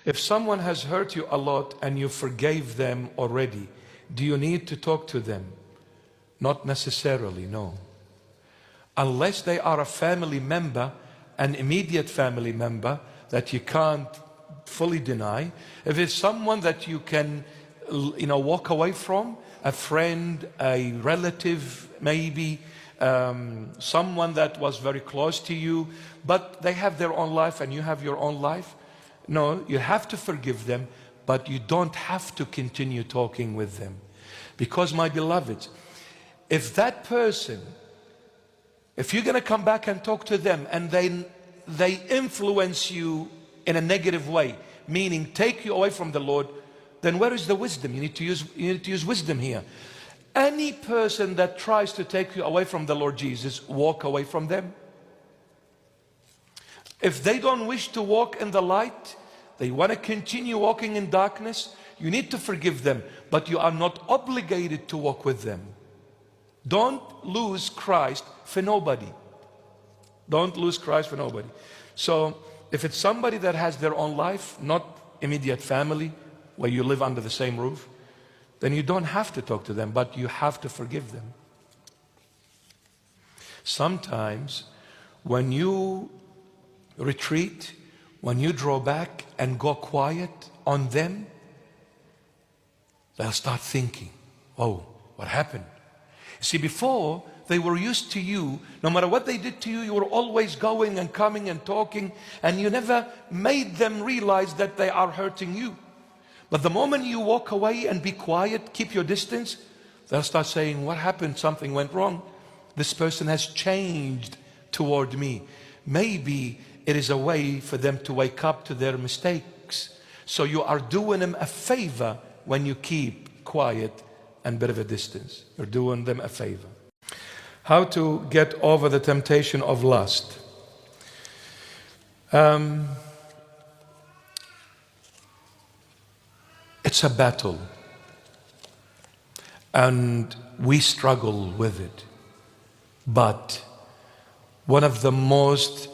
If someone has hurt you a lot and you forgave them already, do you need to talk to them? Not necessarily, no. Unless they are a family member, an immediate family member that you can't fully deny. If it's someone that you can, walk away from, a friend, a relative, maybe, someone that was very close to you, but they have their own life and you have your own life. No, you have to forgive them, but you don't have to continue talking with them. Because, my beloveds, if that person, if you're going to come back and talk to them and they influence you in a negative way, meaning take you away from the Lord, then where is the wisdom? You need to use wisdom here. Any person that tries to take you away from the Lord Jesus, walk away from them. If they don't wish to walk in the light, they want to continue walking in darkness, you need to forgive them, but you are not obligated to walk with them. Don't lose Christ for nobody. Don't lose Christ for nobody. So if it's somebody that has their own life, not immediate family, where you live under the same roof, then you don't have to talk to them, but you have to forgive them. Sometimes when you retreat, when you draw back and go quiet on them, they'll start thinking, oh, what happened? See, before, they were used to you. No matter what they did to you, you were always going and coming and talking, and you never made them realize that they are hurting you. But the moment you walk away and be quiet, keep your distance, they'll start saying, what happened? Something went wrong. This person has changed toward me. Maybe it is a way for them to wake up to their mistakes. So you are doing them a favor when you keep quiet and bit of a distance. You're doing them a favor. How to get over the temptation of lust. It's a battle, and we struggle with it. But one of the most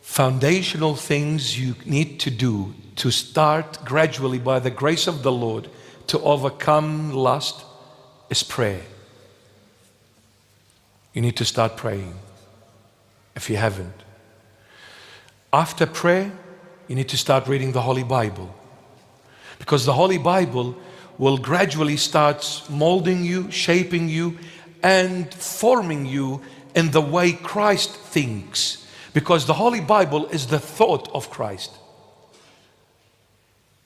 foundational things you need to do to start gradually, by the grace of the Lord, to overcome lust is prayer. You need to start praying if you haven't. After prayer, you need to start reading the Holy Bible, because the Holy Bible will gradually start molding you, shaping you, and forming you in the way Christ thinks, because the Holy Bible is the thought of Christ.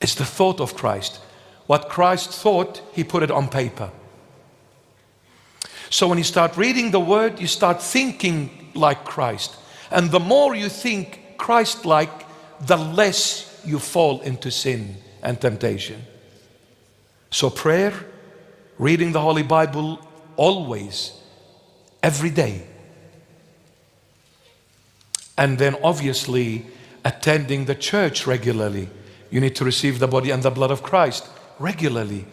It's the thought of Christ. What Christ thought, He put it on paper. So when you start reading the Word, you start thinking like Christ. And the more you think Christ-like, the less you fall into sin and temptation. So prayer, reading the Holy Bible always, every day. And then obviously attending the church regularly. You need to receive the body and the blood of Christ regularly.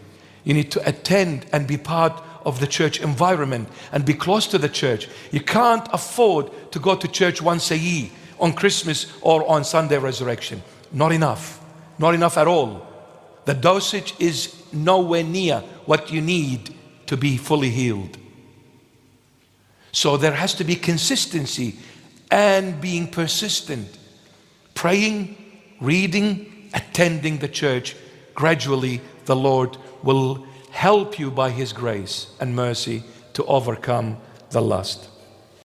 You need to attend and be part of the church environment and be close to the church. You can't afford to go to church once a year on Christmas or on Sunday resurrection. Not enough. Not enough at all. The dosage is nowhere near what you need to be fully healed. So there has to be consistency and being persistent. Praying, reading, attending the church. Gradually the Lord will help you by His grace and mercy to overcome the lust.